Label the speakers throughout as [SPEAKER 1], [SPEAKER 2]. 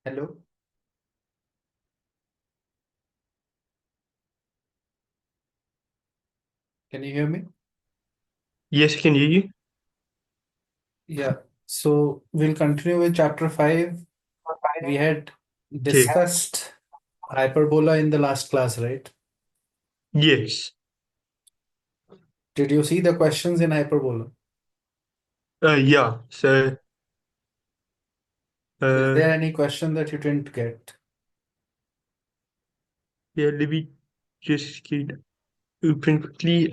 [SPEAKER 1] Hello, can you hear me?
[SPEAKER 2] Yes, I can hear you.
[SPEAKER 1] Yeah. So we'll continue with chapter 5. We had
[SPEAKER 2] Okay.
[SPEAKER 1] discussed hyperbola in the last class, right?
[SPEAKER 2] Yes.
[SPEAKER 1] Did you see the questions in hyperbola?
[SPEAKER 2] Yeah. So,
[SPEAKER 1] Is
[SPEAKER 2] uh,
[SPEAKER 1] there any question that you didn't get?
[SPEAKER 2] yeah, let me just get open quickly.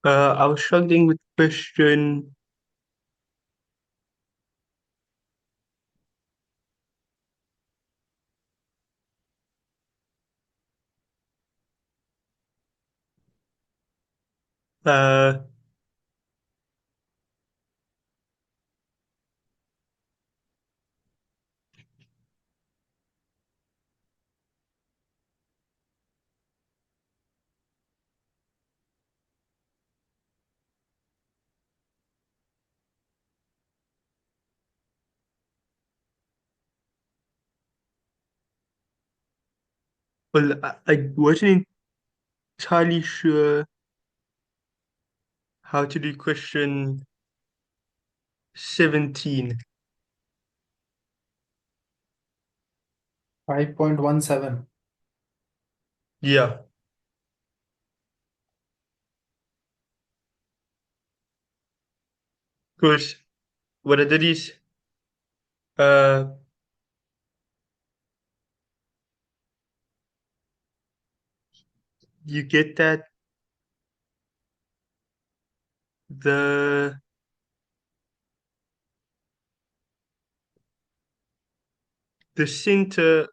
[SPEAKER 2] I was struggling with question. Uh, well, I wasn't entirely sure how to do question 17.
[SPEAKER 1] 5.17.
[SPEAKER 2] Yeah, because what I did is, uh, you get that the the center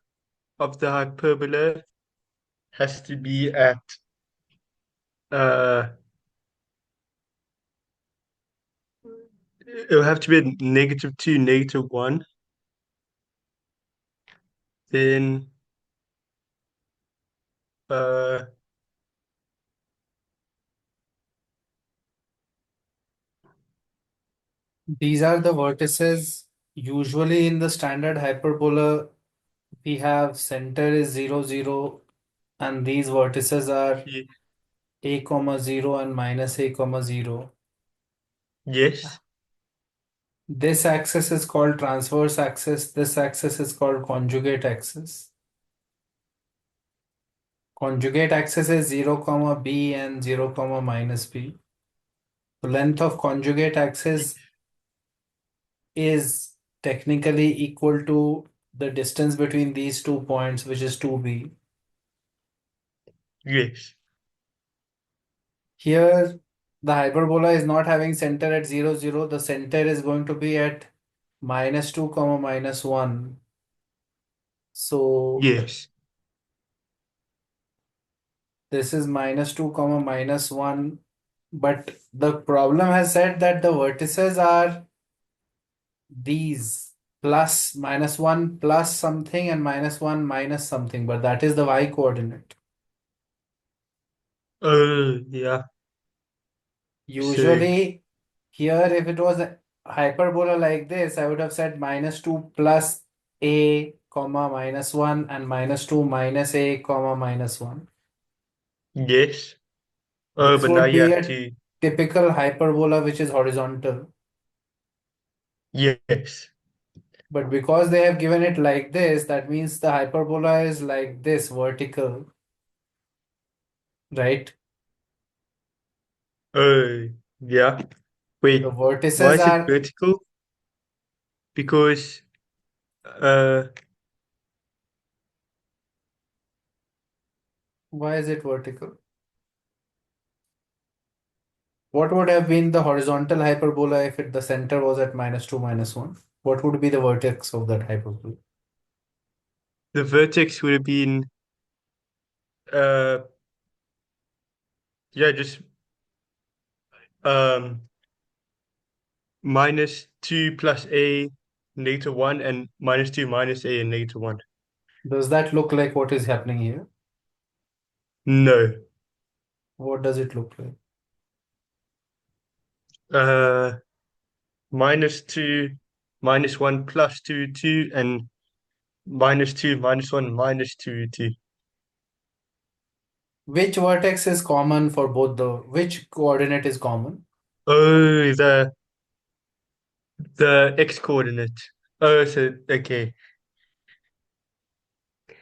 [SPEAKER 2] of the hyperbola has to be at uh it'll have to be at -2, -1. Then uh
[SPEAKER 1] These are the vertices. Usually in the standard hyperbola, we have center is 0, 0, and these vertices are
[SPEAKER 2] ye-
[SPEAKER 1] a comma 0 and minus a comma 0.
[SPEAKER 2] yes,
[SPEAKER 1] This axis is called transverse axis. This axis is called conjugate axis. Conjugate axis is 0 comma b and 0 comma minus b. The length of conjugate axis is technically equal to the distance between these 2 points, which is 2b.
[SPEAKER 2] yes,
[SPEAKER 1] Here, the hyperbola is not having center at 0, 0. The center is going to be at minus 2 comma minus 1. So
[SPEAKER 2] yes.
[SPEAKER 1] this is minus 2 comma minus 1. But the problem has said that the vertices are these plus minus 1 plus something and minus 1 minus something, but that is the y coordinate.
[SPEAKER 2] Yeah. So
[SPEAKER 1] Usually, here, if it was a hyperbola like this, I would have said minus 2 plus a comma minus 1 and minus 2 minus a comma minus 1.
[SPEAKER 2] yes.
[SPEAKER 1] This
[SPEAKER 2] But now
[SPEAKER 1] would
[SPEAKER 2] you
[SPEAKER 1] be
[SPEAKER 2] have
[SPEAKER 1] a
[SPEAKER 2] to,
[SPEAKER 1] typical hyperbola which is horizontal.
[SPEAKER 2] yes.
[SPEAKER 1] But because they have given it like this, that means the hyperbola is like this, vertical, right?
[SPEAKER 2] Oh, yeah.
[SPEAKER 1] The
[SPEAKER 2] Wait, why
[SPEAKER 1] vertices
[SPEAKER 2] is it
[SPEAKER 1] are,
[SPEAKER 2] vertical? Because, uh,
[SPEAKER 1] why is it vertical? What would have been the horizontal hyperbola if the center was at -2, -1? What would be the vertex of that hyperbola?
[SPEAKER 2] the vertex would have been, uh, yeah, just, um, -2 plus a -1 and -2 minus a and -1.
[SPEAKER 1] Does that look like what is happening here?
[SPEAKER 2] No.
[SPEAKER 1] What does it look like?
[SPEAKER 2] Uh, -2 -1 plus 2, 2, and -2 -1 -2, 2.
[SPEAKER 1] Which vertex is common for both which coordinate is common?
[SPEAKER 2] Oh, the x coordinate. Oh, so okay,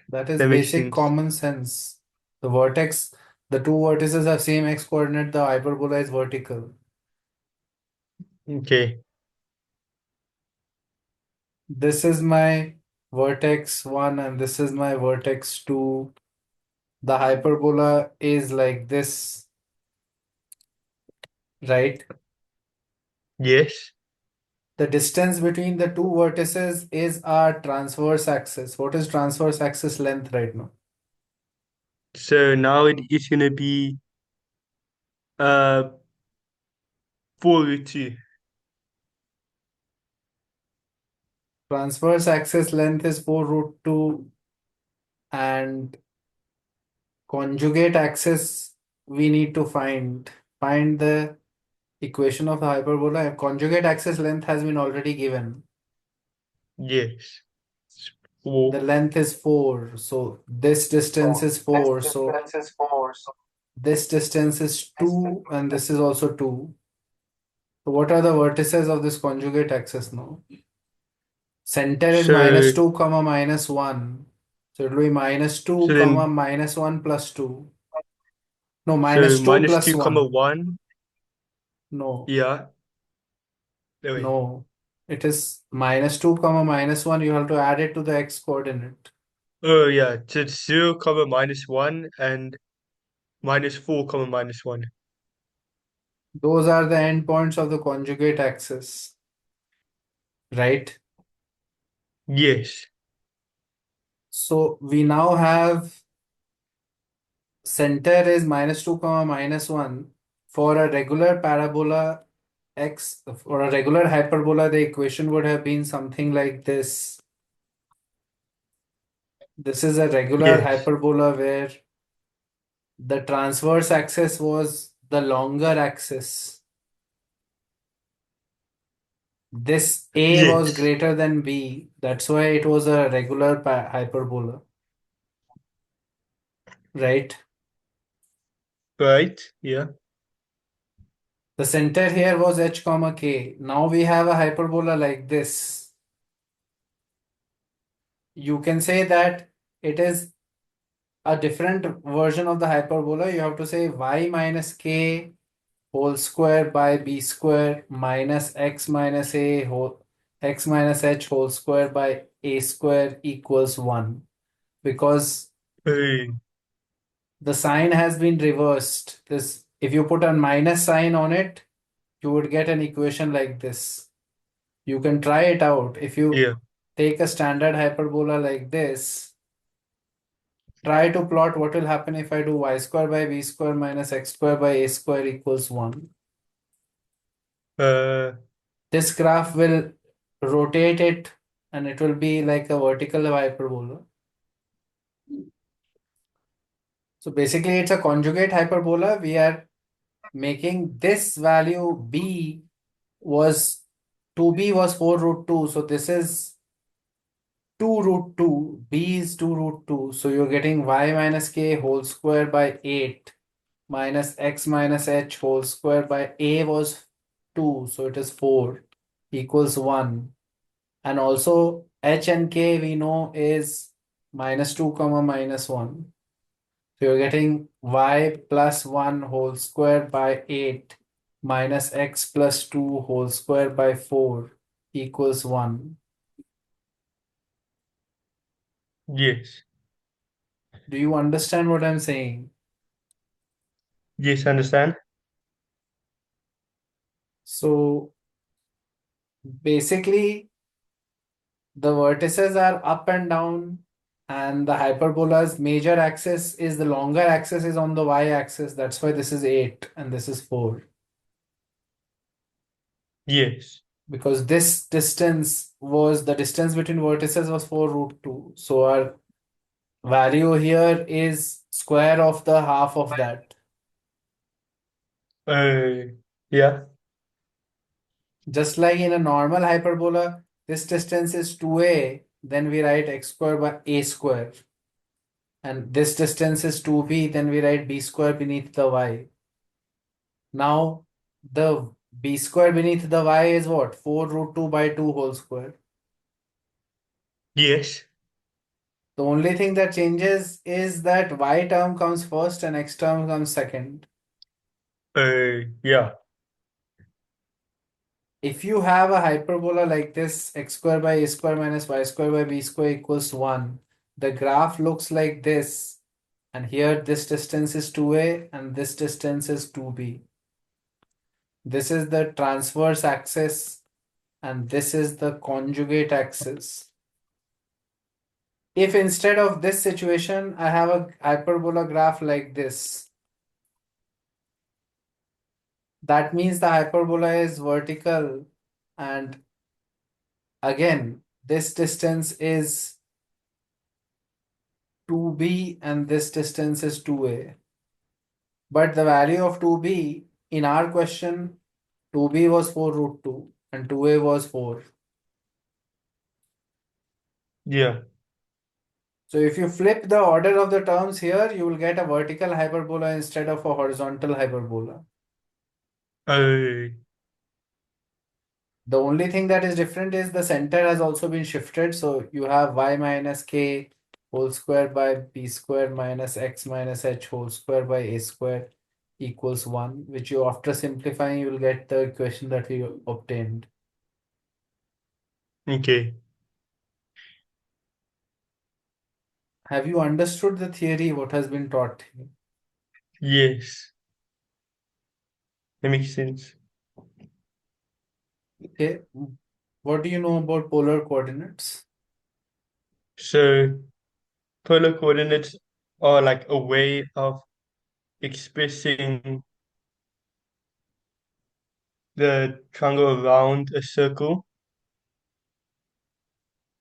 [SPEAKER 1] That is
[SPEAKER 2] that makes
[SPEAKER 1] basic
[SPEAKER 2] sense.
[SPEAKER 1] common sense. The vertex, the two vertices have same x coordinate, the hyperbola is vertical.
[SPEAKER 2] Okay.
[SPEAKER 1] This is my vertex 1 and this is my vertex 2. The hyperbola is like this, right?
[SPEAKER 2] Yes.
[SPEAKER 1] The distance between the two vertices is our transverse axis. What is transverse axis length right now?
[SPEAKER 2] So now it is gonna be uh 4 root 2.
[SPEAKER 1] Transverse axis length is 4 root 2 and conjugate axis we need to find the equation of the hyperbola. Conjugate axis length has been already given.
[SPEAKER 2] Yes.
[SPEAKER 1] The
[SPEAKER 2] 4.
[SPEAKER 1] length is 4, so this distance is 4, so this distance is 2 and this is also 2. So what are the vertices of this conjugate axis now? Center is
[SPEAKER 2] So
[SPEAKER 1] -2 comma -1, so it will be -2
[SPEAKER 2] so
[SPEAKER 1] comma
[SPEAKER 2] then
[SPEAKER 1] -1 plus 2. No,
[SPEAKER 2] so
[SPEAKER 1] -2
[SPEAKER 2] minus
[SPEAKER 1] plus
[SPEAKER 2] 2 comma
[SPEAKER 1] 1.
[SPEAKER 2] 1.
[SPEAKER 1] No,
[SPEAKER 2] Yeah. No, wait.
[SPEAKER 1] no. It is -2 comma -1. You have to add it to the x coordinate.
[SPEAKER 2] Oh yeah. So it's 0 comma -1 and -4 comma -1.
[SPEAKER 1] Those are the endpoints of the conjugate axis, right?
[SPEAKER 2] Yes.
[SPEAKER 1] So we now have center is -2 comma -1. For a regular parabola x, for a regular hyperbola, the equation would have been something like this. This is a regular
[SPEAKER 2] Yes.
[SPEAKER 1] hyperbola where the transverse axis was the longer axis. This A was
[SPEAKER 2] Yes.
[SPEAKER 1] greater than B. That's why it was a regular hyperbola, right?
[SPEAKER 2] Right. Yeah.
[SPEAKER 1] The center here was h comma k. Now we have a hyperbola like this. You can say that it is a different version of the hyperbola. You have to say y minus k whole square by b square minus x minus h whole square by a square equals 1, because
[SPEAKER 2] Oh,
[SPEAKER 1] the sign has been reversed. This, if you put a minus sign on it, you would get an equation like this. You can try it out. If you
[SPEAKER 2] yeah.
[SPEAKER 1] take a standard hyperbola like this, try to plot what will happen if I do y square by b square minus x square by a square equals 1.
[SPEAKER 2] Uh,
[SPEAKER 1] This graph will rotate it and it will be like a vertical hyperbola. So basically it's a conjugate hyperbola. We are making this value b was 2b was 4 root 2. So this is 2 root 2. B is 2 root 2. So you're getting y minus k whole square by 8 minus x minus h whole square by a was 2. So it is 4 equals 1. And also h and k we know is -2 comma -1. So you're getting y plus 1 whole square by 8 minus x plus 2 whole square by 4 equals 1.
[SPEAKER 2] Yes.
[SPEAKER 1] Do you understand what I'm saying?
[SPEAKER 2] Yes, understand?
[SPEAKER 1] So basically, the vertices are up and down, and the hyperbola's major axis is the longer axis is on the y-axis. That's why this is 8 and this is 4.
[SPEAKER 2] Yes.
[SPEAKER 1] Because this distance was the distance between vertices was 4 root 2. So our value here is square of the half of that.
[SPEAKER 2] Uh, yeah.
[SPEAKER 1] Just like in a normal hyperbola, this distance is 2a, then we write x square by a square. And this distance is 2b, then we write b square beneath the y. Now, the b square beneath the y is what? 4 root 2 by 2 whole square.
[SPEAKER 2] Yes.
[SPEAKER 1] The only thing that changes is that y term comes first and x term comes second.
[SPEAKER 2] Yeah.
[SPEAKER 1] If you have a hyperbola like this, x square by a square minus y square by b square equals 1, the graph looks like this. And here this distance is 2a and this distance is 2b. This is the transverse axis and this is the conjugate axis. If instead of this situation, I have a hyperbola graph like this, that means the hyperbola is vertical, and again, this distance is 2b and this distance is 2a. But the value of 2b in our question, 2b was 4 root 2 and 2a was 4.
[SPEAKER 2] Yeah.
[SPEAKER 1] So if you flip the order of the terms here, you will get a vertical hyperbola instead of a horizontal hyperbola.
[SPEAKER 2] Uh,
[SPEAKER 1] The only thing that is different is the center has also been shifted. So you have y minus k whole square by b square minus x minus h whole square by a square equals 1, which you after simplifying, you will get the equation that we obtained.
[SPEAKER 2] okay.
[SPEAKER 1] Have you understood the theory, what has been taught here?
[SPEAKER 2] Yes. That makes sense.
[SPEAKER 1] Okay. What do you know about polar coordinates?
[SPEAKER 2] So polar coordinates are like a way of expressing the triangle around a circle.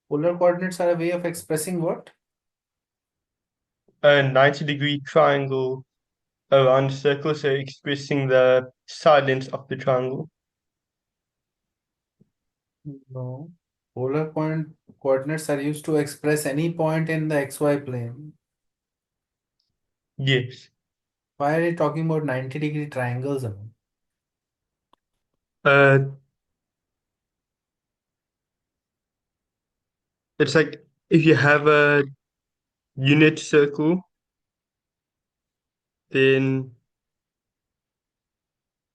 [SPEAKER 1] Polar coordinates are a way of expressing what?
[SPEAKER 2] A 90-degree triangle around a circle, so expressing the side lengths of the triangle.
[SPEAKER 1] No. Polar point coordinates are used to express any point in the xy plane.
[SPEAKER 2] Yes.
[SPEAKER 1] Why are you talking about 90-degree triangles? Aman?
[SPEAKER 2] Uh, it's like if you have a unit circle, then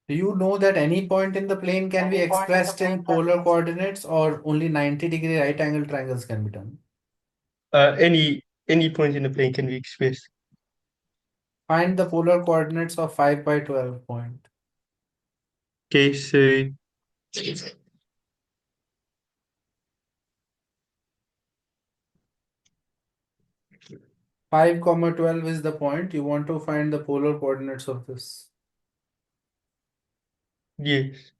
[SPEAKER 1] Do you know that any point in the plane can be expressed in polar coordinates or only 90-degree right angle triangles can be done?
[SPEAKER 2] any point in the plane can be expressed.
[SPEAKER 1] Find the polar coordinates of 5 by 12 point.
[SPEAKER 2] Okay, so
[SPEAKER 1] 5 comma 12 is the point. You want to find the polar coordinates of this.
[SPEAKER 2] yes.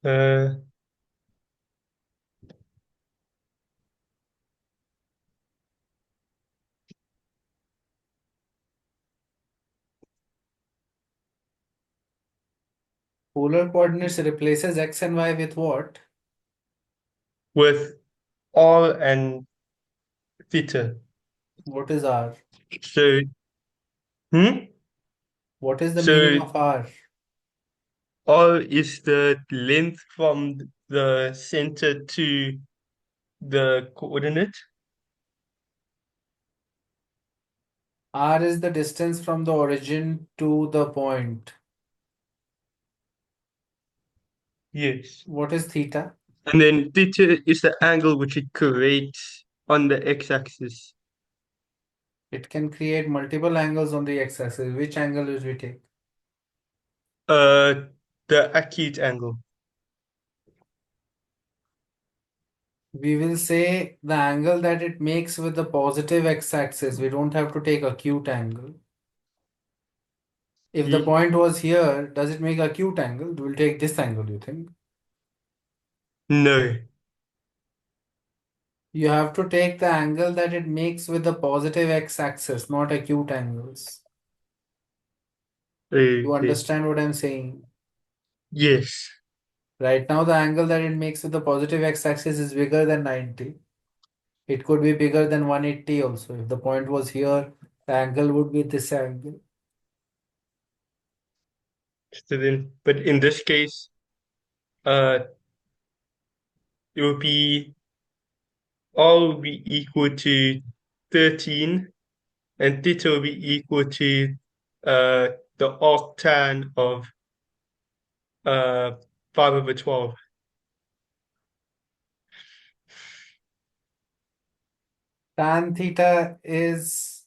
[SPEAKER 2] Uh,
[SPEAKER 1] Polar coordinates replaces x and y with what?
[SPEAKER 2] with R and theta.
[SPEAKER 1] What is r?
[SPEAKER 2] So, hmm?
[SPEAKER 1] What is the meaning
[SPEAKER 2] So
[SPEAKER 1] of R?
[SPEAKER 2] R is the length from the center to the coordinate.
[SPEAKER 1] R is the distance from the origin to the point.
[SPEAKER 2] Yes.
[SPEAKER 1] What is theta?
[SPEAKER 2] And then theta is the angle which it creates on the x-axis.
[SPEAKER 1] It can create multiple angles on the x-axis. Which angle will we take?
[SPEAKER 2] Uh, the acute angle.
[SPEAKER 1] We will say the angle that it makes with the positive x-axis. We don't have to take acute angle. If the
[SPEAKER 2] Ye
[SPEAKER 1] point was here, does it make acute angle? We'll take this angle, you think?
[SPEAKER 2] no.
[SPEAKER 1] You have to take the angle that it makes with the positive x-axis, not acute angles. You
[SPEAKER 2] Okay.
[SPEAKER 1] understand what I'm saying?
[SPEAKER 2] Yes.
[SPEAKER 1] Right now, the angle that it makes with the positive x-axis is bigger than 90. It could be bigger than 180 also. If the point was here, the angle would be this angle.
[SPEAKER 2] So then, but in this case, uh, it will be R will be equal to 13, and theta will be equal to uh the arctan of uh 5/12.
[SPEAKER 1] Tan theta is,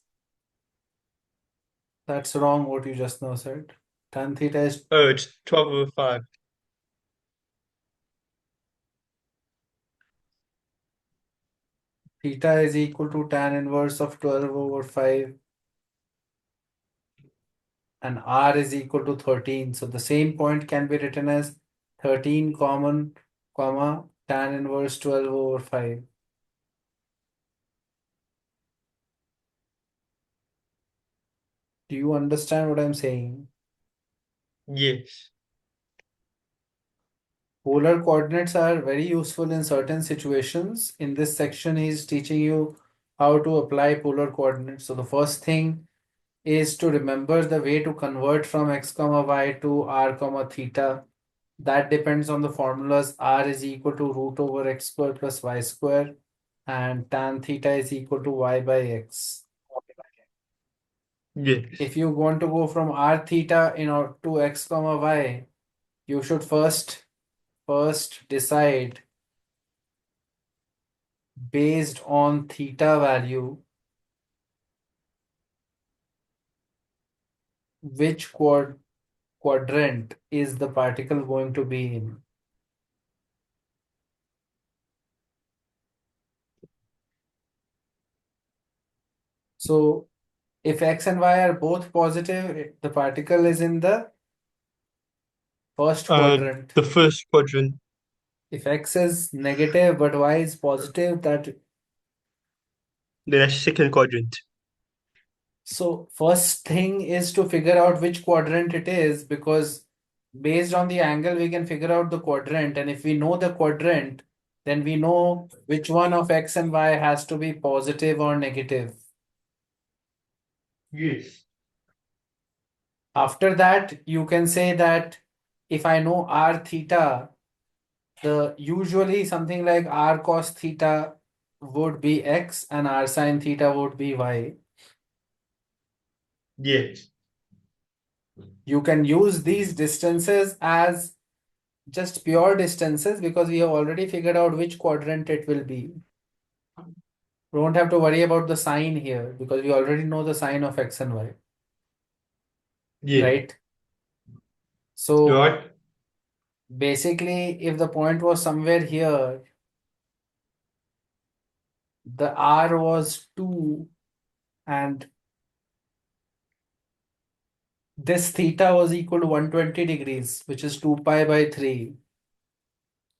[SPEAKER 1] that's wrong what you just now said. Tan theta is,
[SPEAKER 2] Oh, it's 12/5.
[SPEAKER 1] theta is equal to tan inverse of 12 over 5 and r is equal to 13. So the same point can be written as 13 common, comma, tan inverse 12 over 5. Do you understand what I'm saying?
[SPEAKER 2] Yes.
[SPEAKER 1] Polar coordinates are very useful in certain situations. In this section, he's teaching you how to apply polar coordinates. So the first thing is to remember the way to convert from x comma y to r comma theta. That depends on the formulas. R is equal to root over x square plus y square and tan theta is equal to y by x.
[SPEAKER 2] Yes.
[SPEAKER 1] If you want to go from r theta to x comma y, you should first decide based on theta value which quadrant is the particle going to be in. So if x and y are both positive, the particle is in the first
[SPEAKER 2] Uh,
[SPEAKER 1] quadrant.
[SPEAKER 2] the first quadrant,
[SPEAKER 1] If x is negative but y is positive, that
[SPEAKER 2] the second quadrant.
[SPEAKER 1] so first thing is to figure out which quadrant it is because based on the angle we can figure out the quadrant and if we know the quadrant then we know which one of x and y has to be positive or negative.
[SPEAKER 2] Yes.
[SPEAKER 1] After that you can say that if I know r theta, the usually something like r cos theta would be x and r sin theta would be y.
[SPEAKER 2] Yes.
[SPEAKER 1] You can use these distances as just pure distances because we have already figured out which quadrant it will be. We don't have to worry about the sign here because we already know the sign of x and y,
[SPEAKER 2] Yeah.
[SPEAKER 1] right? So
[SPEAKER 2] Right.
[SPEAKER 1] basically, if the point was somewhere here, the r was 2 and this theta was equal to 120 degrees, which is 2 pi by 3.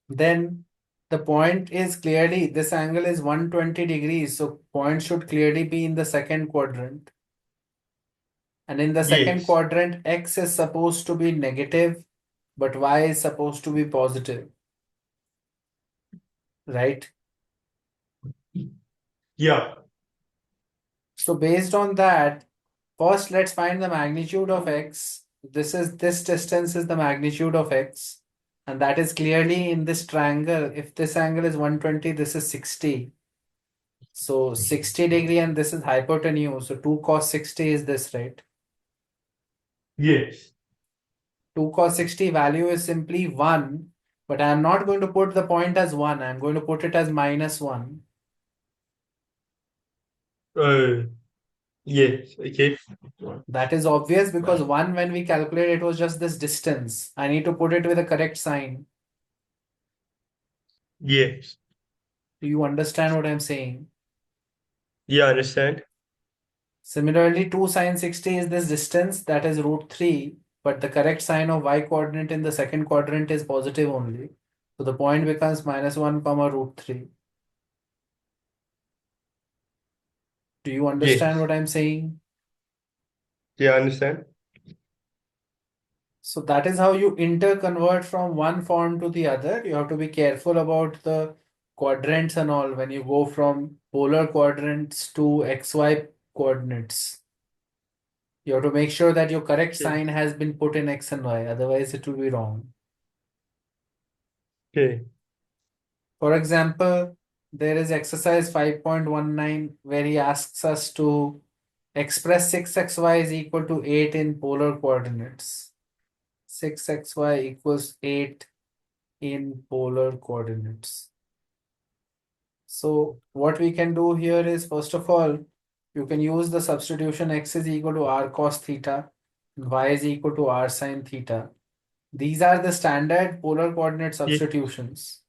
[SPEAKER 1] Then the point is clearly, this angle is 120 degrees, so point should clearly be in the second quadrant. And in the second
[SPEAKER 2] Yes.
[SPEAKER 1] quadrant, x is supposed to be negative, but y is supposed to be positive, right?
[SPEAKER 2] Yeah.
[SPEAKER 1] So based on that, First, let's find the magnitude of x. This distance is the magnitude of x, and that is clearly in this triangle. If this angle is 120, this is 60. So 60 degree, and this is hypotenuse. So 2 cos 60 is this, right?
[SPEAKER 2] Yes.
[SPEAKER 1] 2 cos 60 value is simply 1, but I am not going to put the point as 1. I am going to put it as minus 1.
[SPEAKER 2] Uh, yes. Okay.
[SPEAKER 1] That is obvious because 1, when we calculate, it was just this distance. I need to put it with a correct sign.
[SPEAKER 2] Yes.
[SPEAKER 1] Do you understand what I'm saying?
[SPEAKER 2] Yeah, I understand.
[SPEAKER 1] Similarly, 2 sine 60 is this distance, that is root 3, but the correct sign of y coordinate in the second quadrant is positive only. So the point becomes minus 1 comma root 3. Do you understand
[SPEAKER 2] Yes.
[SPEAKER 1] what I'm saying?
[SPEAKER 2] Yeah, I understand.
[SPEAKER 1] So that is how you interconvert from one form to the other. You have to be careful about the quadrants and all when you go from polar quadrants to xy coordinates. You have to make sure that your correct
[SPEAKER 2] Okay.
[SPEAKER 1] sign has been put in x and y, otherwise it will be wrong.
[SPEAKER 2] Okay.
[SPEAKER 1] For example, there is exercise 5.19 where he asks us to express 6xy is equal to 8 in polar coordinates. 6xy equals 8 in polar coordinates. So what we can do here is, first of all, you can use the substitution x is equal to r cos theta and y is equal to r sin theta. These are the standard polar coordinate
[SPEAKER 2] Yes.
[SPEAKER 1] substitutions.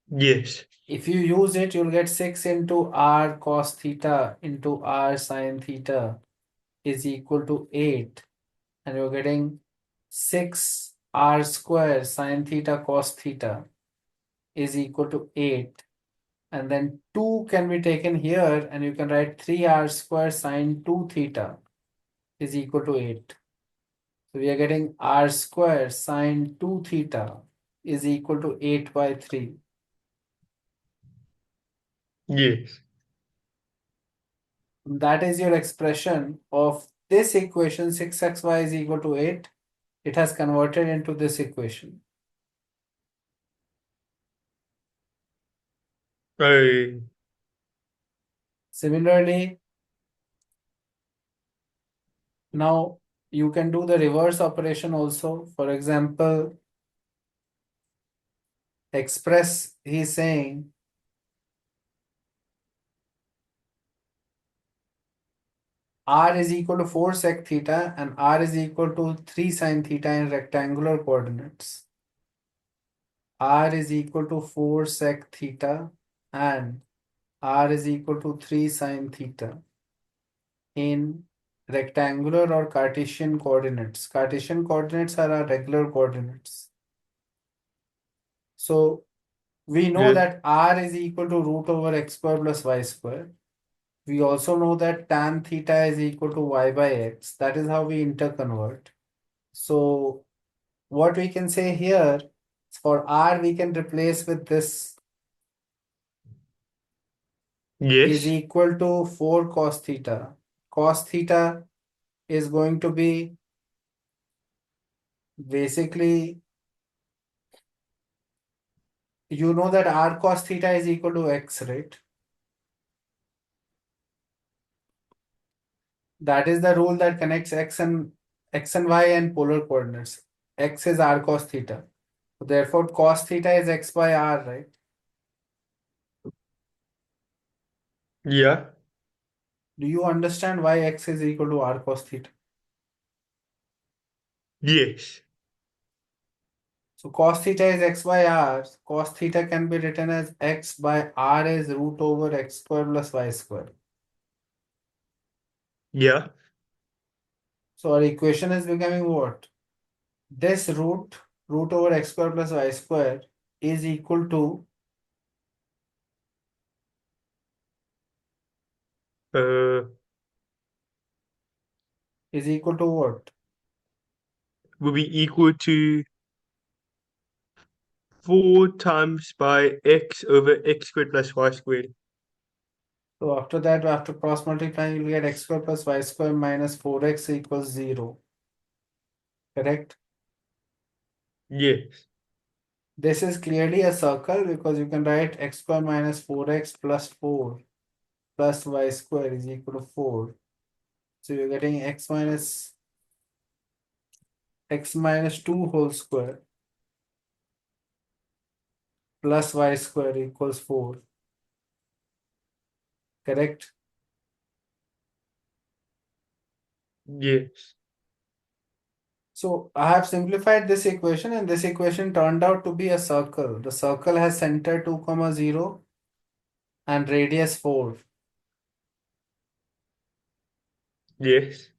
[SPEAKER 2] Yes.
[SPEAKER 1] If you use it, you'll get 6 into r cos theta into r sin theta is equal to 8. And you're getting 6 r square sin theta cos theta is equal to 8. And then 2 can be taken here, and you can write 3r square sine 2 theta is equal to 8. So we are getting r square sine 2 theta is equal to 8 by 3.
[SPEAKER 2] Yes.
[SPEAKER 1] That is your expression of this equation. 6xy is equal to 8. It has converted into this equation.
[SPEAKER 2] Uh,
[SPEAKER 1] Similarly, now you can do the reverse operation also. For example, express, he's saying r is equal to 4 sec theta and r is equal to 3 sin theta in rectangular coordinates. R is equal to 4 sec theta and r is equal to 3 sin theta in rectangular or Cartesian coordinates. Cartesian coordinates are our regular coordinates. So we know
[SPEAKER 2] yes.
[SPEAKER 1] that r is equal to root over x square plus y square. We also know that tan theta is equal to y by x. That is how we interconvert. So what we can say here, for r we can replace with this is
[SPEAKER 2] Yes.
[SPEAKER 1] equal to 4 cos theta. Cos theta is going to be basically, you know that r cos theta is equal to x, right? That is the rule that connects x and y and polar coordinates. X is r cos theta. So therefore, cos theta is x by r, right?
[SPEAKER 2] Yeah.
[SPEAKER 1] Do you understand why x is equal to r cos theta?
[SPEAKER 2] Yes.
[SPEAKER 1] So cos theta is x by r. Cos theta can be written as x by r is root over x square plus y square.
[SPEAKER 2] Yeah.
[SPEAKER 1] So our equation is becoming what? This root over x square plus y square is equal to
[SPEAKER 2] Uh,
[SPEAKER 1] what?
[SPEAKER 2] will be equal to 4 times by x over x squared plus y squared.
[SPEAKER 1] So after that, after cross multiplying, you'll get x square plus y square minus 4x equals 0. Correct?
[SPEAKER 2] Yes.
[SPEAKER 1] This is clearly a circle because you can write x square minus 4x plus 4 plus y square is equal to 4. So you're getting x minus 2 whole square plus y square equals 4. Correct?
[SPEAKER 2] Yes.
[SPEAKER 1] So I have simplified this equation and this equation turned out to be a circle. The circle has center 2 comma 0 and radius 4.
[SPEAKER 2] Yes.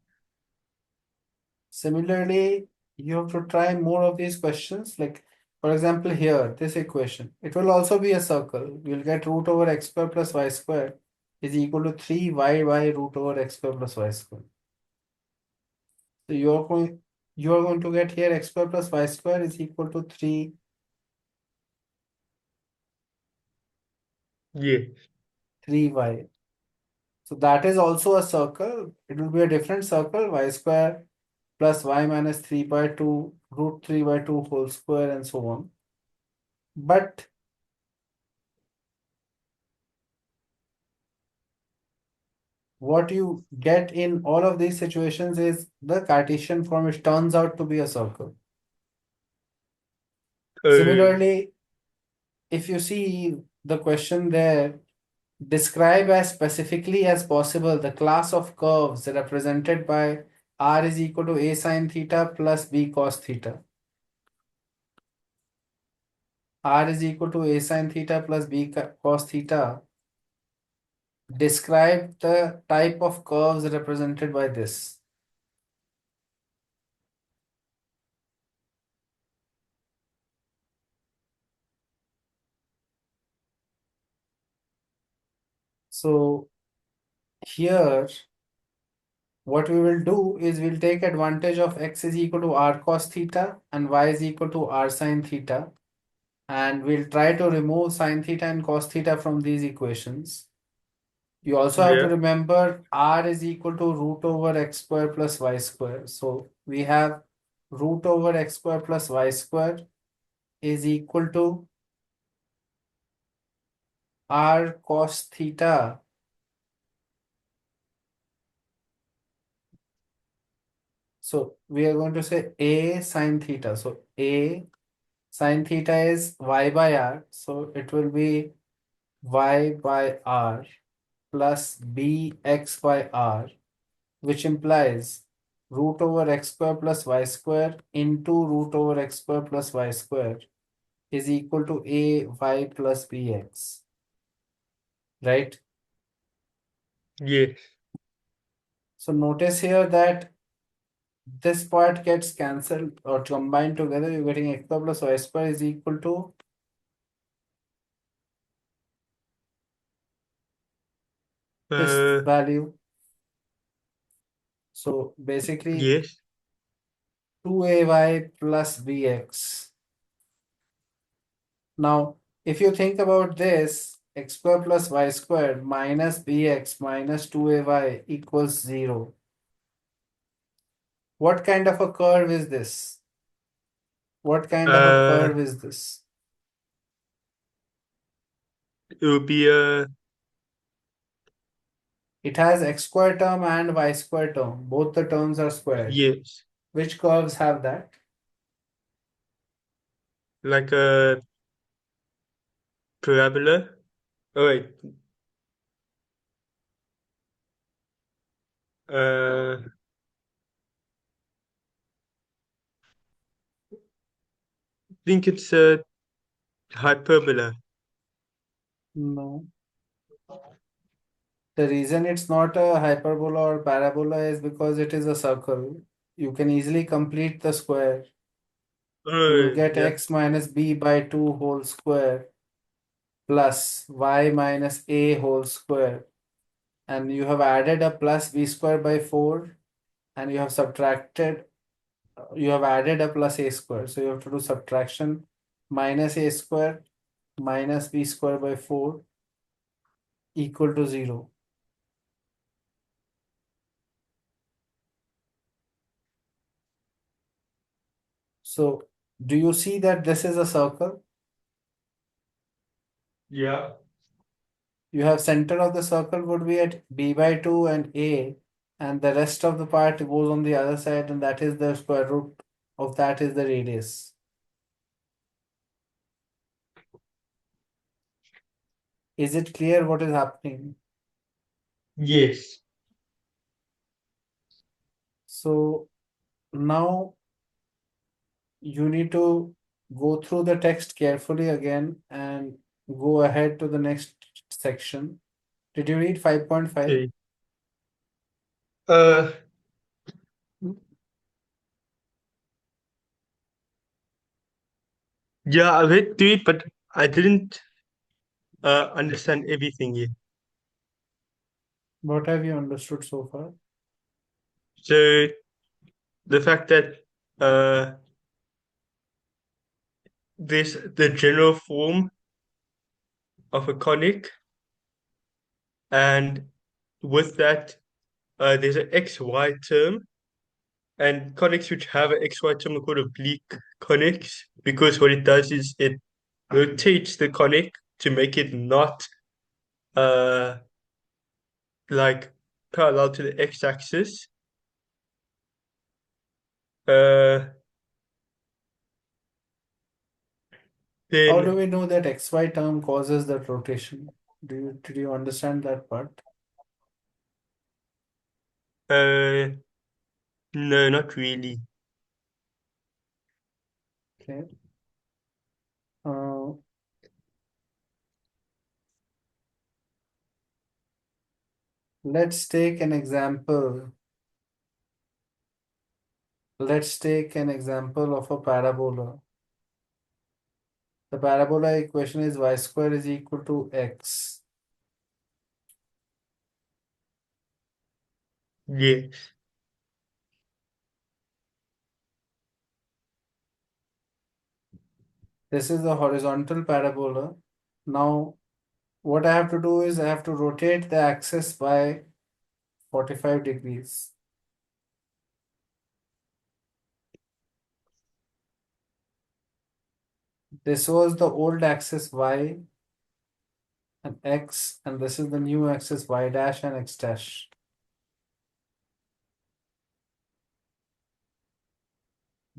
[SPEAKER 1] Similarly, you have to try more of these questions. Like, for example, here, this equation, it will also be a circle. You'll get root over x square plus y square is equal to 3y root over x square plus y square. So you are going to get here x square plus y square is equal to
[SPEAKER 2] Yes.
[SPEAKER 1] 3y. So that is also a circle. It will be a different circle, y square plus y minus 3 by 2 root 3 by 2 whole square and so on. But what you get in all of these situations is the Cartesian form, which turns out to be a circle.
[SPEAKER 2] Uh,
[SPEAKER 1] Similarly, if you see the question there, describe as specifically as possible the class of curves represented by r is equal to a sine theta plus b cos theta. R is equal to a sine theta plus b cos theta. Describe the type of curves represented by this. So here, what we will do is we'll take advantage of x is equal to r cos theta and y is equal to r sine theta. And we'll try to remove sine theta and cos theta from these equations. You also have to
[SPEAKER 2] yeah.
[SPEAKER 1] remember r is equal to root over x square plus y square. So we have root over x square plus y square is equal to r cos theta. So we are going to say a sine theta. So a sine theta is y by r. So it will be y by r plus bx by r, which implies root over x square plus y square into root over x square plus y square is equal to a y plus bx, right?
[SPEAKER 2] Yes.
[SPEAKER 1] So notice here that this part gets cancelled or combined together. You're getting x square plus y square is equal to this
[SPEAKER 2] Uh,
[SPEAKER 1] value. So basically
[SPEAKER 2] yes.
[SPEAKER 1] 2ay plus bx. Now, if you think about this, x square plus y squared minus bx minus 2ay equals 0. What kind of a curve is this? What kind of a
[SPEAKER 2] Uh,
[SPEAKER 1] curve is this?
[SPEAKER 2] it will be
[SPEAKER 1] It has x square term and y square term. Both the terms are squared.
[SPEAKER 2] yes,
[SPEAKER 1] Which curves have that?
[SPEAKER 2] like a parabola. Oh wait. I think it's a hyperbola.
[SPEAKER 1] No. The reason it's not a hyperbola or parabola is because it is a circle. You can easily complete the square. You will
[SPEAKER 2] Oh
[SPEAKER 1] get
[SPEAKER 2] yeah.
[SPEAKER 1] x minus b by 2 whole square plus y minus a whole square. And you have added a plus b square by 4 and you have added a plus a square. So you have to do subtraction minus a square minus b square by 4 equal to 0. So do you see that this is a circle?
[SPEAKER 2] Yeah.
[SPEAKER 1] You have center of the circle would be at b by 2 and a, and the rest of the part goes on the other side, and that is the square root of that is the radius. Is it clear what is happening?
[SPEAKER 2] Yes.
[SPEAKER 1] So now you need to go through the text carefully again and go ahead to the next section. Did you read 5.5?
[SPEAKER 2] Okay. Uh, yeah, I read through it, but I didn't understand everything yet.
[SPEAKER 1] What have you understood so far?
[SPEAKER 2] So the fact that uh, there's the general form of a conic, and with that, there's an XY term, and conics which have an XY term are called oblique conics because what it does is it rotates the conic to make it not uh, like parallel to the x-axis. Uh,
[SPEAKER 1] How do
[SPEAKER 2] then
[SPEAKER 1] we know that xy term causes that rotation? Did you understand that part?
[SPEAKER 2] uh, no, not really.
[SPEAKER 1] Okay. Uh, let's take an example. Let's take an example of a parabola. The parabola equation is y square is equal to x.
[SPEAKER 2] Yes,
[SPEAKER 1] This is the horizontal parabola. Now, what I have to do is I have to rotate the axis by 45 degrees. This was the old axis y and x, and this is the new axis y dash and x dash.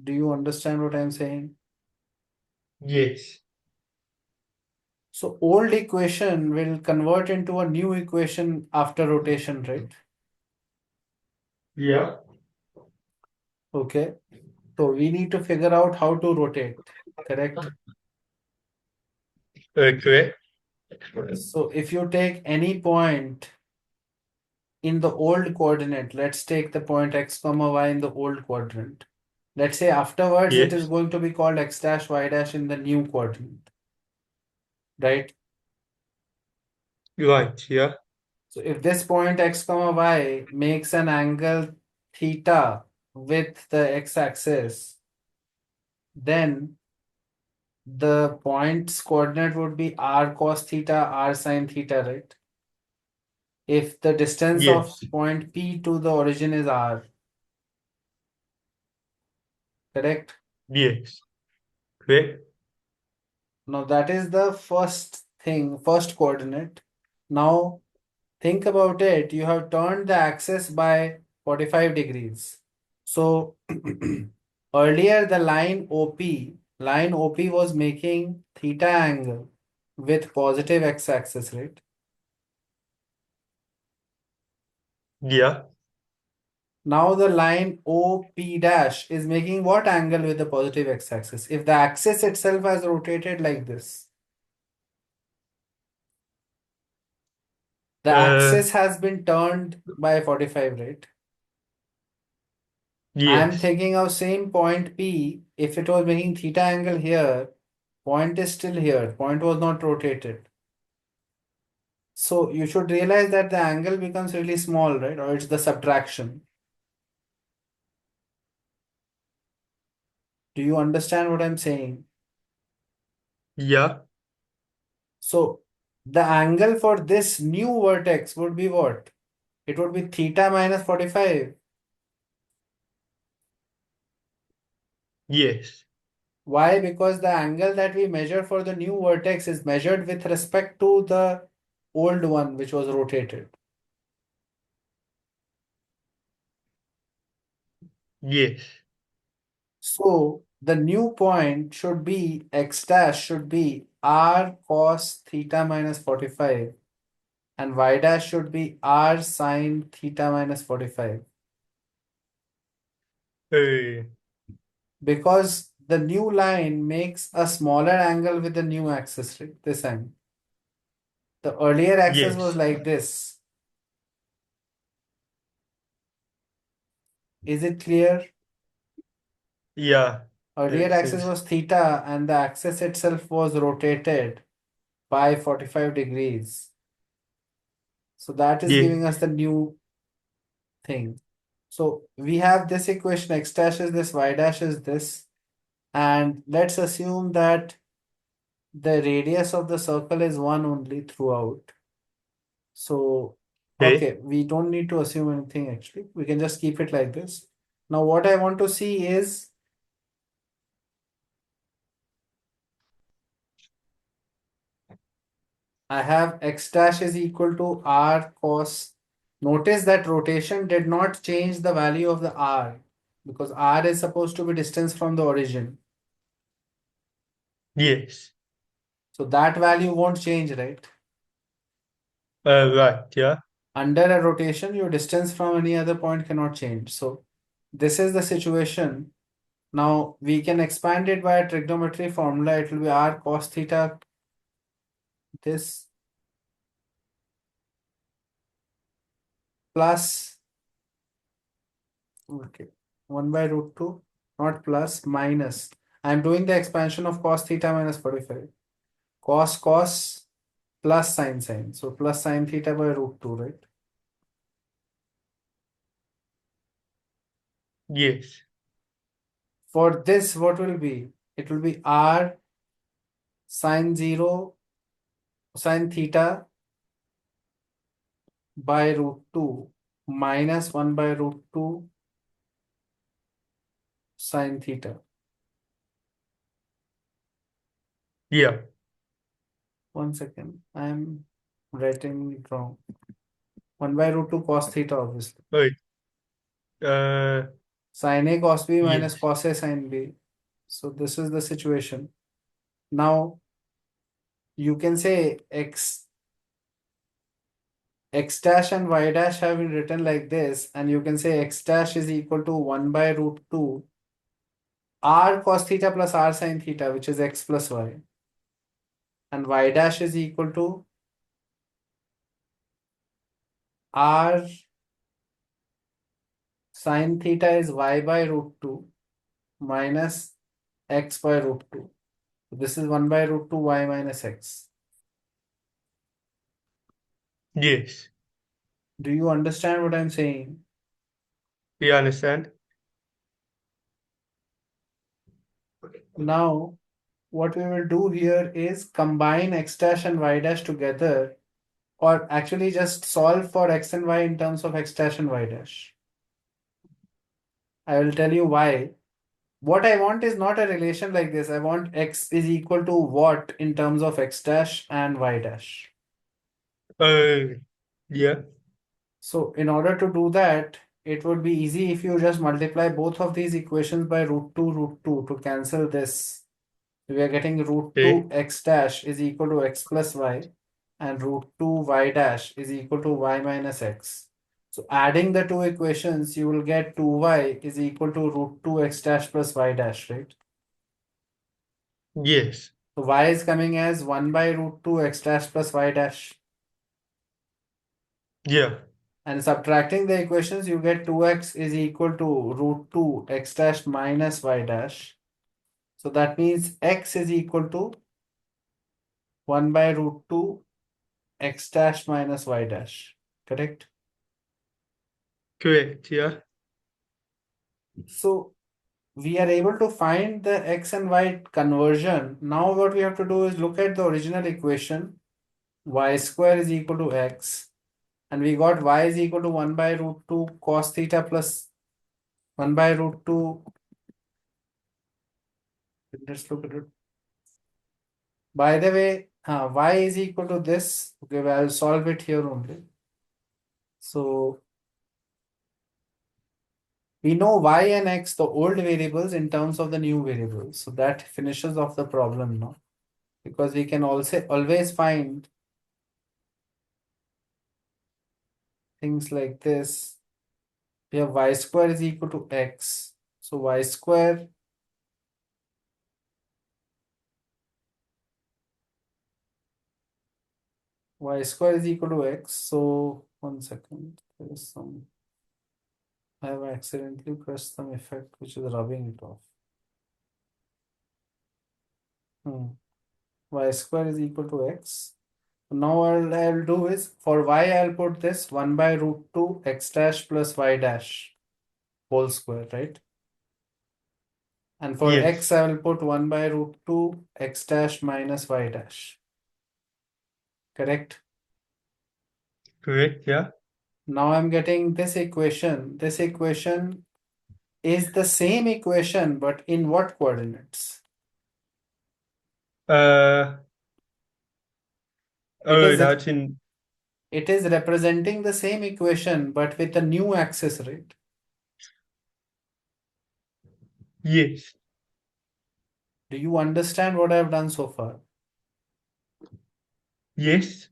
[SPEAKER 1] Do you understand what I'm saying?
[SPEAKER 2] yes,
[SPEAKER 1] So old equation will convert into a new equation after rotation, right?
[SPEAKER 2] yeah,
[SPEAKER 1] Okay. So we need to figure out how to rotate, correct?
[SPEAKER 2] correct.
[SPEAKER 1] So if you take any point in the old coordinate, let's take the point x comma y in the old quadrant. Let's say afterwards it is
[SPEAKER 2] Yes,
[SPEAKER 1] going to be called x dash y dash in the new quadrant, right?
[SPEAKER 2] right, yeah,
[SPEAKER 1] So if this point x comma y makes an angle theta with the x-axis, then the point's coordinate would be r cos theta, r sin theta, right? If the distance of
[SPEAKER 2] yes,
[SPEAKER 1] point P to the origin is r, correct?
[SPEAKER 2] yes, correct.
[SPEAKER 1] Now that is the first thing, first coordinate. Now think about it. You have turned the axis by 45 degrees. So earlier the line OP was making theta angle with positive x-axis, right?
[SPEAKER 2] Yeah,
[SPEAKER 1] Now the line OP dash is making what angle with the positive x-axis? If the axis itself has rotated like this, the
[SPEAKER 2] uh,
[SPEAKER 1] axis has been turned by 45, right? I am
[SPEAKER 2] yes,
[SPEAKER 1] thinking of same point P. If it was making theta angle here, point is still here. Point was not rotated. So you should realize that the angle becomes really small, right? Or it's the subtraction. Do you understand what I'm saying?
[SPEAKER 2] yeah,
[SPEAKER 1] So The angle for this new vertex would be what? It would be theta minus 45.
[SPEAKER 2] Yes.
[SPEAKER 1] Why? Because the angle that we measure for the new vertex is measured with respect to the old one which was rotated.
[SPEAKER 2] Yes.
[SPEAKER 1] So the new point should be x dash should be r cos theta minus 45 and y dash should be r sine theta minus 45
[SPEAKER 2] Uh,
[SPEAKER 1] because the new line makes a smaller angle with the new axis, right? This angle. The earlier axis was
[SPEAKER 2] yes.
[SPEAKER 1] like this. Is it clear?
[SPEAKER 2] Yeah.
[SPEAKER 1] Earlier
[SPEAKER 2] Makes
[SPEAKER 1] axis
[SPEAKER 2] sense.
[SPEAKER 1] was theta and the axis itself was rotated by 45 degrees. So that is
[SPEAKER 2] Yeah.
[SPEAKER 1] giving us the new thing. So we have this equation x dash is this, y dash is this. And let's assume that the radius of the circle is 1 only throughout. So,
[SPEAKER 2] Okay.
[SPEAKER 1] okay, we don't need to assume anything actually. We can just keep it like this. Now, what I want to see is I have x dash is equal to r cos. Notice that rotation did not change the value of the r because r is supposed to be distance from the origin.
[SPEAKER 2] Yes.
[SPEAKER 1] So that value won't change, right?
[SPEAKER 2] Right. Yeah.
[SPEAKER 1] Under a rotation, your distance from any other point cannot change. So this is the situation. Now we can expand it by a trigonometry formula. It will be r cos theta this plus okay 1 by root 2, not plus, minus. I'm doing the expansion of cos theta minus 45. Cos plus sin. So plus sin theta by root 2, right?
[SPEAKER 2] Yes.
[SPEAKER 1] For this, what will be? It will be r sin 0 sin theta by root 2 minus 1 by root 2 sin theta.
[SPEAKER 2] Yeah.
[SPEAKER 1] 1 second, I'm writing it wrong. 1 by root 2 cos theta, obviously.
[SPEAKER 2] Right. Uh.
[SPEAKER 1] Sin A cos B minus
[SPEAKER 2] Yes.
[SPEAKER 1] cos A sin B. So this is the situation. Now you can say x dash and y dash have been written like this, and you can say x dash is equal to 1 by root 2 r cos theta plus r sin theta, which is x plus y, and y dash is equal to r sin theta is y by root 2 minus x by root 2. So this is 1 by root 2 y minus x.
[SPEAKER 2] Yes.
[SPEAKER 1] Do you understand what I'm saying?
[SPEAKER 2] We understand.
[SPEAKER 1] Now, what we will do here is combine x dash and y dash together, or actually just solve for x and y in terms of x dash and y dash. I will tell you why. What I want is not a relation like this. I want x is equal to what in terms of x dash and y dash.
[SPEAKER 2] Yeah.
[SPEAKER 1] So in order to do that, it would be easy if you just multiply both of these equations by root 2 to cancel this. We are getting root 2
[SPEAKER 2] Okay.
[SPEAKER 1] x dash is equal to x plus y and root 2 y dash is equal to y minus x. So adding the two equations, you will get 2y is equal to root 2 x dash plus y dash, right?
[SPEAKER 2] Yes.
[SPEAKER 1] So y is coming as 1 by root 2 x dash plus y dash.
[SPEAKER 2] Yeah.
[SPEAKER 1] And subtracting the equations, you get 2x is equal to root 2 x dash minus y dash. So that means x is equal to 1 by root 2 x dash minus y dash. Correct?
[SPEAKER 2] Correct. Yeah.
[SPEAKER 1] So we are able to find the x and y conversion. Now what we have to do is look at the original equation. y square is equal to x, and we got y is equal to 1 by root 2 cos theta plus 1 by root 2. Let's look at it. By the way, y is equal to this. Okay, well, I'll solve it here only. So we know y and x, the old variables, in terms of the new variables. So that finishes off the problem now. Because we can also always find things like this. We have y square is equal to x. So y square is equal to x. So 1 second. There is some, I have accidentally pressed some effect which is rubbing it off. Y square is equal to x. Now I'll do is, for y I'll put this 1 by root 2 x dash plus y dash whole square, right? And for x
[SPEAKER 2] Yes.
[SPEAKER 1] I will put 1 by root 2 x dash minus y dash. Correct?
[SPEAKER 2] Correct. Yeah.
[SPEAKER 1] Now I'm getting this equation. This equation is the same equation, but in what coordinates?
[SPEAKER 2] Uh.
[SPEAKER 1] It
[SPEAKER 2] Oh,
[SPEAKER 1] is
[SPEAKER 2] that's in.
[SPEAKER 1] it is representing the same equation, but with a new axis, right?
[SPEAKER 2] Yes.
[SPEAKER 1] Do you understand what I've done so far?
[SPEAKER 2] Yes.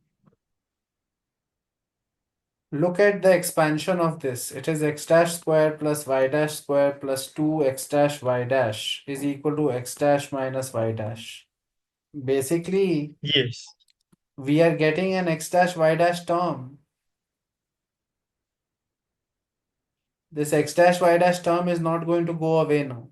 [SPEAKER 1] Look at the expansion of this. It is x dash square plus y dash square plus 2 x dash y dash is equal to x dash minus y dash. Basically,
[SPEAKER 2] Yes.
[SPEAKER 1] we are getting an x dash y dash term. This x dash y dash term is not going to go away now.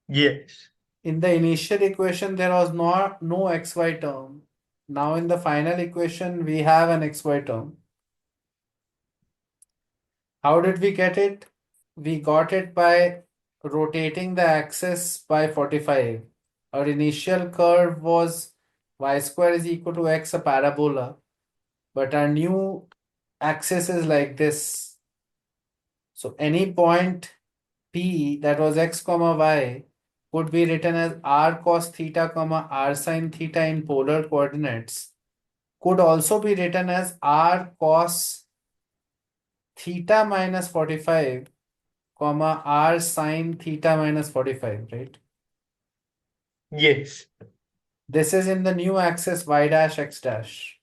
[SPEAKER 2] Yes.
[SPEAKER 1] In the initial equation, there was no xy term. Now in the final equation, we have an xy term. How did we get it? We got it by rotating the axis by 45. Our initial curve was y square is equal to x, a parabola, but our new axis is like this. So any point P that was x comma y could be written as r cos theta comma r sin theta in polar coordinates, could also be written as r cos theta minus 45 comma r sin theta minus 45, right?
[SPEAKER 2] Yes.
[SPEAKER 1] This is in the new axis y dash x dash,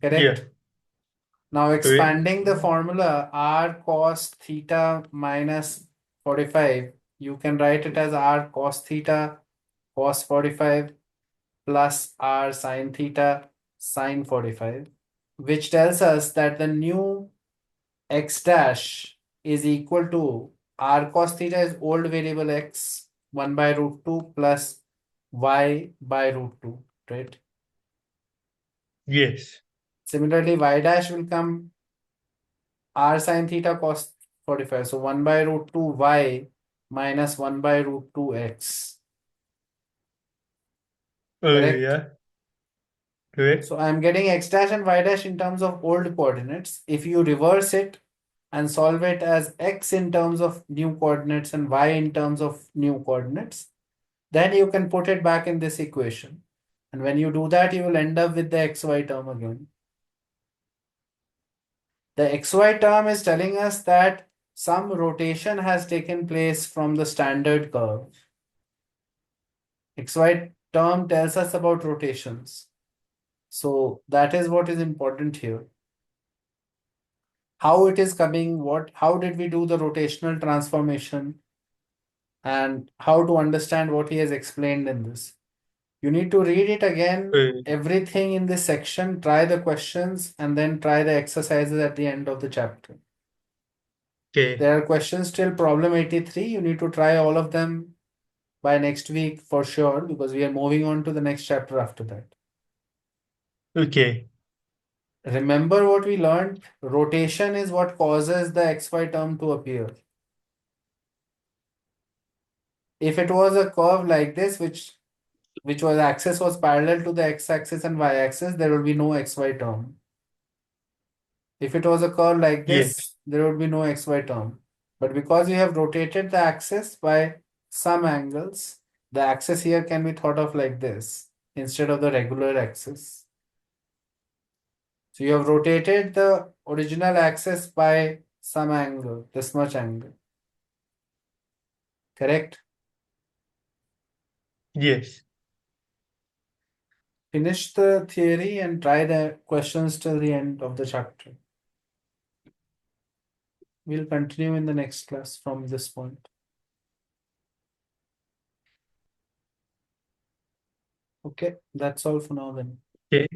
[SPEAKER 2] Yeah.
[SPEAKER 1] correct? Now
[SPEAKER 2] Correct.
[SPEAKER 1] expanding the formula r cos theta minus 45, you can write it as r cos theta cos 45 plus r sin theta sin 45, which tells us that the new x dash is equal to r cos theta is old variable x 1 by root 2 plus y by root 2, right?
[SPEAKER 2] Yes.
[SPEAKER 1] Similarly, y dash will come r sin theta cos 45. So 1 by root 2 y minus 1 by root 2 x,
[SPEAKER 2] Oh,
[SPEAKER 1] correct?
[SPEAKER 2] yeah. Correct.
[SPEAKER 1] So I'm getting x dash and y dash in terms of old coordinates. If you reverse it and solve it as x in terms of new coordinates and y in terms of new coordinates, then you can put it back in this equation. And when you do that, you will end up with the xy term again. The xy term is telling us that some rotation has taken place from the standard curve. Xy term tells us about rotations. So that is what is important here. How it is coming, how did we do the rotational transformation, and how to understand what he has explained in this. You need to read it again, everything in this section, try the questions, and then try the exercises at the end of the chapter.
[SPEAKER 2] Okay.
[SPEAKER 1] There are questions till problem 83. You need to try all of them by next week for sure, because we are moving on to the next chapter after that.
[SPEAKER 2] Okay.
[SPEAKER 1] Remember what we learned? Rotation is what causes the xy term to appear. If it was a curve like this, which which was axis was parallel to the x-axis and y-axis, there will be no xy term. If it was a curve like
[SPEAKER 2] Yes,
[SPEAKER 1] this, there would be no xy term. But because you have rotated the axis by some angles, the axis here can be thought of like this instead of the regular axis. So you have rotated the original axis by some angle, this much angle. Correct?
[SPEAKER 2] yes.
[SPEAKER 1] Finish the theory and try the questions till the end of the chapter. We'll continue in the next class from this point. Okay, that's all for now then.
[SPEAKER 2] Okay.